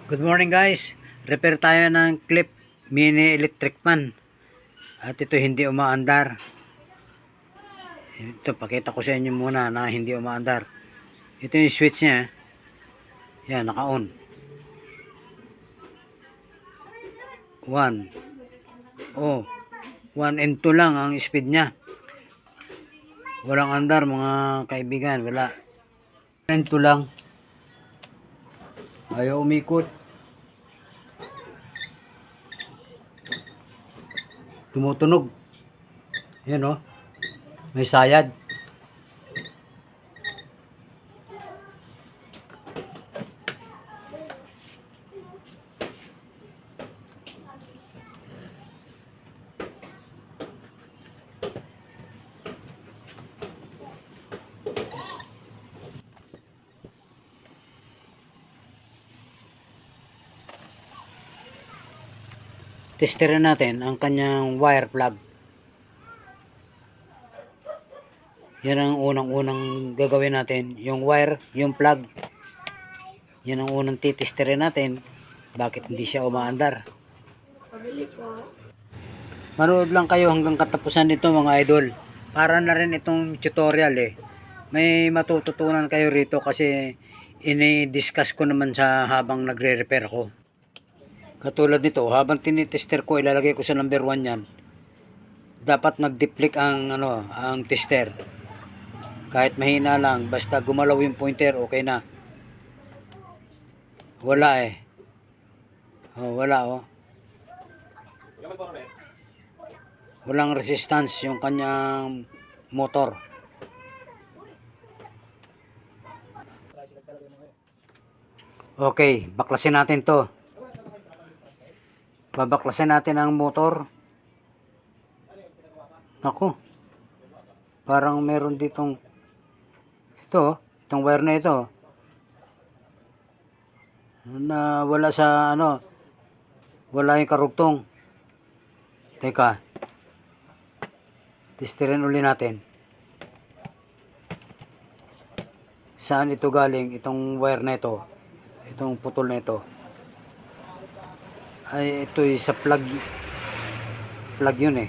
Good morning guys. Repair tayo ng clip mini electric fan. At ito hindi umaandar. Ito pakita ko sa inyo muna na hindi umaandar. Ito yung switch niya. Yan, naka-on. 1. Oh, 1 and 2 lang ang speed niya. Walang andar mga kaibigan, wala. 1 and 2 lang. Ayaw umikot. Tumutunog. Yan o. May sayad. Testerin natin ang kanyang wire plug. Yan ang unang-unang gagawin natin. Yung wire, yung plug. Yan ang unang titesterin natin. Bakit hindi siya umaandar? Manood lang kayo hanggang katapusan nito mga idol. Para na rin itong tutorial eh. May matututunan kayo rito kasi ini-discuss ko naman sa habang nagre-repair ako. Katulad nito, habang tinitester ko, ilalagay ko sa number 1 yan. Dapat nag-deflect ang tester. Kahit mahina lang, basta gumalaw yung pointer, okay na. Wala eh. Wala oh. Walang resistance yung kanyang motor. Okay, baklasin natin to. Babaklasin natin ang motor. Naku. Parang meron ditong itong wire na ito. Na wala sa wala yung karugtong. Teka. Testerin uli natin. Saan ito galing? Itong wire na ito. Itong putol na ito. Ay, ito sa plug yun eh.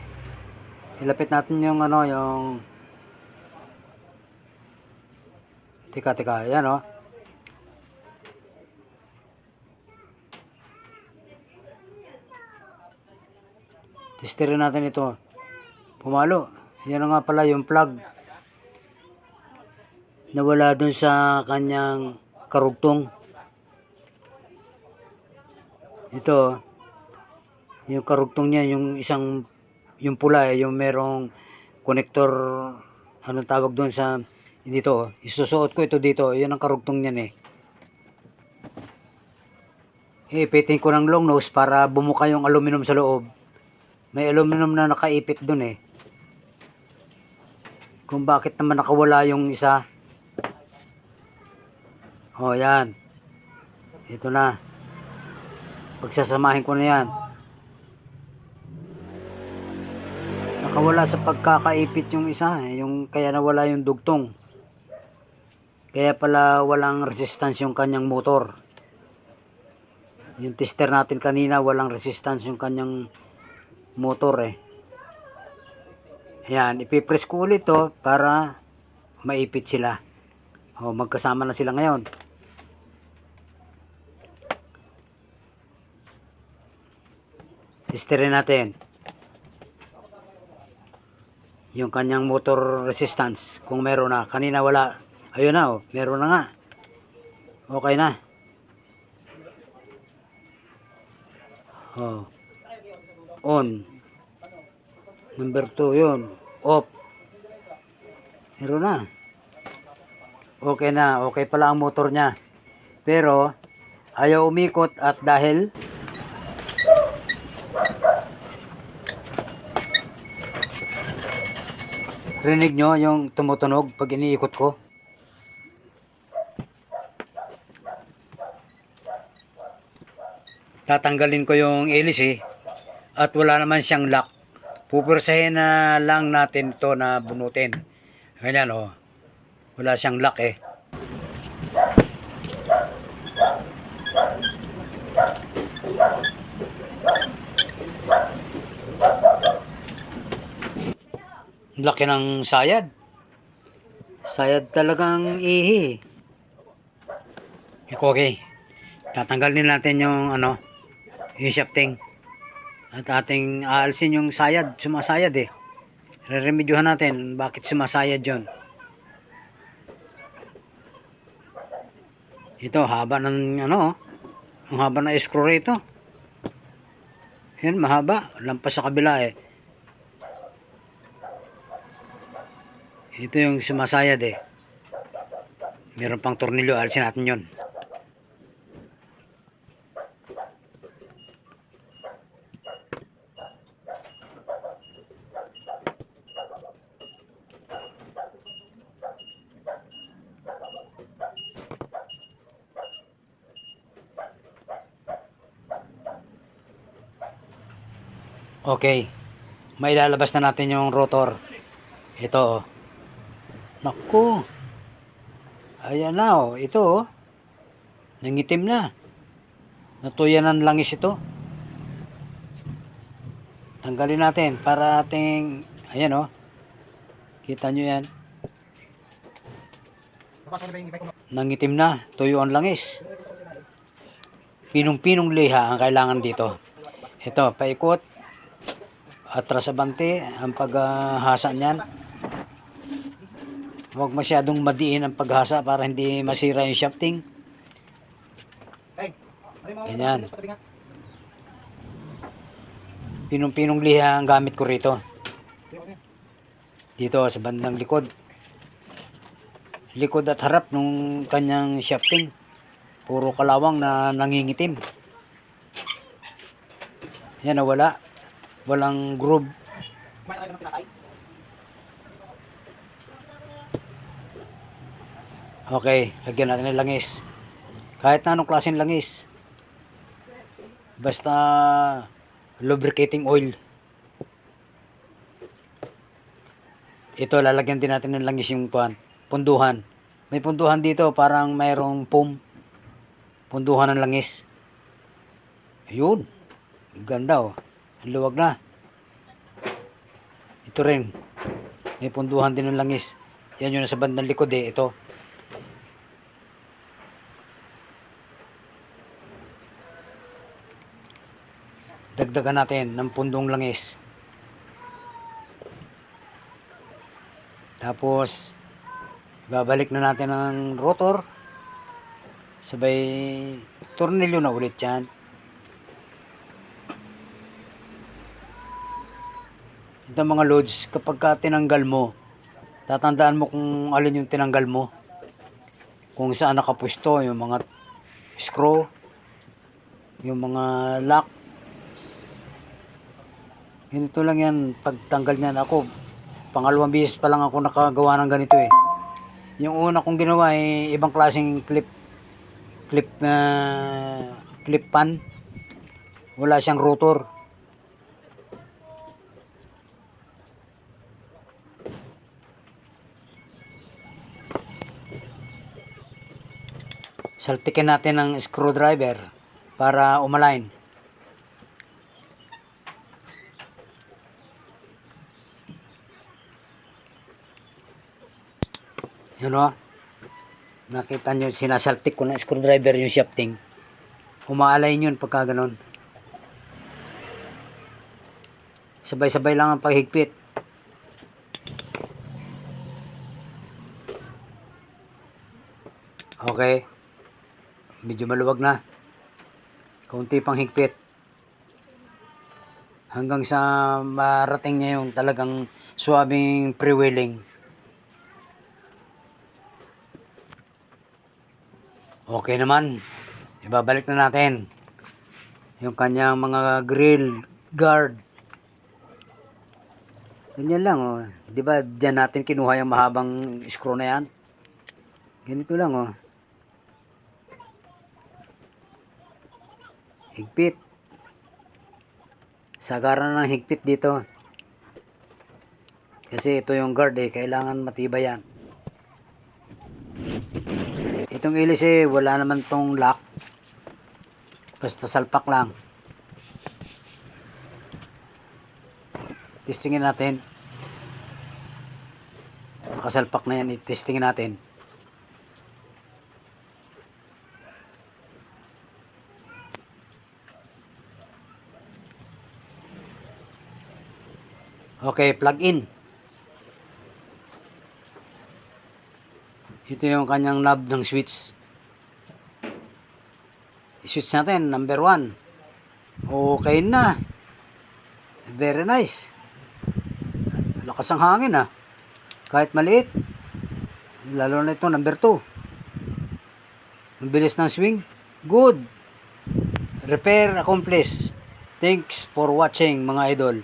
Ilapit natin yung yung teka, yan oh. Testerin natin ito. Pumalo. Yan nga pala yung plug. Nawala dun sa kanyang karugtong. Ito yung karugtong niya, yung pula yung merong connector, anong tawag doon sa dito. Isusuot ko ito dito, yan ang karugtong niyan eh. Ipitin ko ng long nose para bumuka yung aluminum sa loob. May aluminum na nakaipit doon eh. Kung bakit naman nakawala yung isa. Oh, yan. Ito na. Pagsasamahin ko na yan. Nakawala sa pagkakaipit yung isa, kaya nawala yung dugtong. Kaya pala walang resistance yung kanyang motor. Yung tester natin kanina, walang resistance yung kanyang motor eh. Ayan, ipipress ko ulit to para maipit sila. Magkasama na sila ngayon. Testerin natin yung kanyang motor resistance kung meron na. Kanina wala. Ayun na oh, meron na nga. Okay na. On. Number 2 yun. Off. Meron na. Okay na. Okay pala ang motor niya. Pero ayaw umikot at dahil rinig nyo yung tumutunog pag iniikot ko. Tatanggalin ko yung hélice at wala naman siyang lock. Pupursahin na lang natin ito na bunutin. Ganyan oh. Wala siyang lock eh. Laki ng sayad. Sayad talagang ihi. Okay. Tatanggalin natin yung yung shafting. At ating aalsin yung sayad, sumasayad eh. Re-remedyohan natin bakit sumasayad yon. Ito, haba ng ang haba ng screw rito. Yan, mahaba. Lampas sa kabila eh. Ito yung sumasayad eh. Meron pang tornilyo, alisin natin yon. Okay. Mailalabas na natin yung rotor. Ito oh. Naku. Ayan na oh. Ito oh. Nangitim na. Natuyan ng langis ito. Tanggalin natin para ating, ayan oh. Kita nyo yan. Nangitim na. Tuyo ang langis. Pinong-pinong liha ang kailangan dito. Ito, paikot. Atras abante ang paghasa niyan. Huwag masyadong madiin ang paghasa para hindi masira yung shafting. Ganyan. Pinong-pinong liha ang gamit ko rito. Dito sa bandang likod. Likod at harap nung kanyang shafting. Puro kalawang na nangingitim. Yan, nawala. Walang groove. Okay, lagyan natin ng langis. Kahit na anong klaseng langis. Basta lubricating oil. Ito, lalagyan din natin ng langis yung punduhan. May punduhan dito, parang mayroong foam. Punduhan ng langis. Ayun. Ganda oh. Ang luwag na. Ito rin. May punduhan din ng langis. Yan yung nasa bandang likod eh. Ito. Dagdagan natin ng pundong langis. Tapos, babalik na natin ang rotor. Sabay, tornilyo na ulit yan. Ito mga loads, kapag ka tinanggal mo, tatandaan mo kung alin yung tinanggal mo. Kung saan nakapwesto, yung mga screw, yung mga lock. Ganito lang yan, pagtanggal niyan ako. Pangalawang beses pa lang ako nakagawa ng ganito eh. Yung una kong ginawa ay ibang klaseng clip pan. Wala siyang rotor. Saltikin natin ng screwdriver para umalign. Yun o. Nakita nyo, sinasaltik ko ng screwdriver yung shafting. Umaalay yun pagka ganon. Sabay-sabay lang ang paghigpit. Okay. Medyo maluwag na. Kaunti pang higpit. Hanggang sa marating niya yung talagang suwabing pre-wheeling. Okay naman. Ibabalik na natin yung kanyang mga grill guard. Ganyan lang oh. 'Di ba diyan natin kinuha yung mahabang screw na yan? Ganito lang oh. Higpit. Sagaran ng higpit dito. Kasi ito yung guard eh, kailangan matibay yan. Itong ilis eh, wala naman tong lock. Basta salpak lang. Testingin natin. Nakasalpak na yan, i-testing natin. Okay, plug in. Ito yung kanyang knob ng switch. I-switch natin, number 1. Okay na. Very nice. Lakas ang hangin ah. Kahit maliit. Lalo na ito, number 2. Ang bilis ng swing. Good. Repair accomplished. Thanks for watching mga idol.